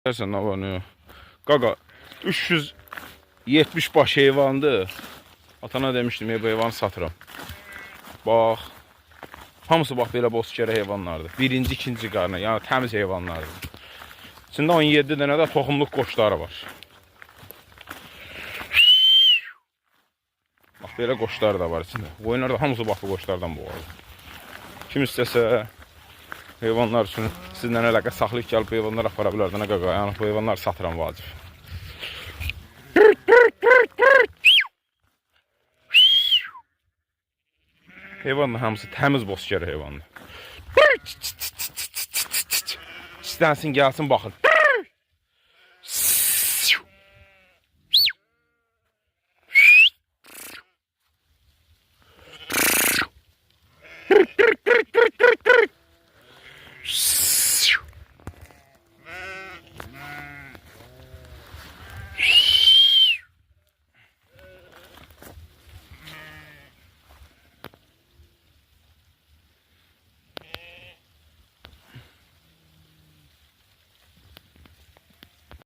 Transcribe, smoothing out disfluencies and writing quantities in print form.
Görsən nə var nə yox. Qaqa 370 baş heyvandır. Atana demişdim bu heyvanı satıram. Bax. Hamısı bax belə bozkərə heyvanlardır. Birinci, ikinci qarna, yəni təmiz heyvanlardır. İçində 17 dənə də toxumluq qoçları var. Bax belə qoçlar da var içində. Qoyunlar da hamısı bax bu qoçlardan boğulur. Kim istəsə heyvanlar üçün sizlə əlaqə saxlayıb gəlib bu heyvanlar apara bilər. Nə qaqa, yəni bu heyvanlar satıram vacib. Heyvanın hamısı təmiz bozkər heyvandır. İstənsin gəlsin baxın.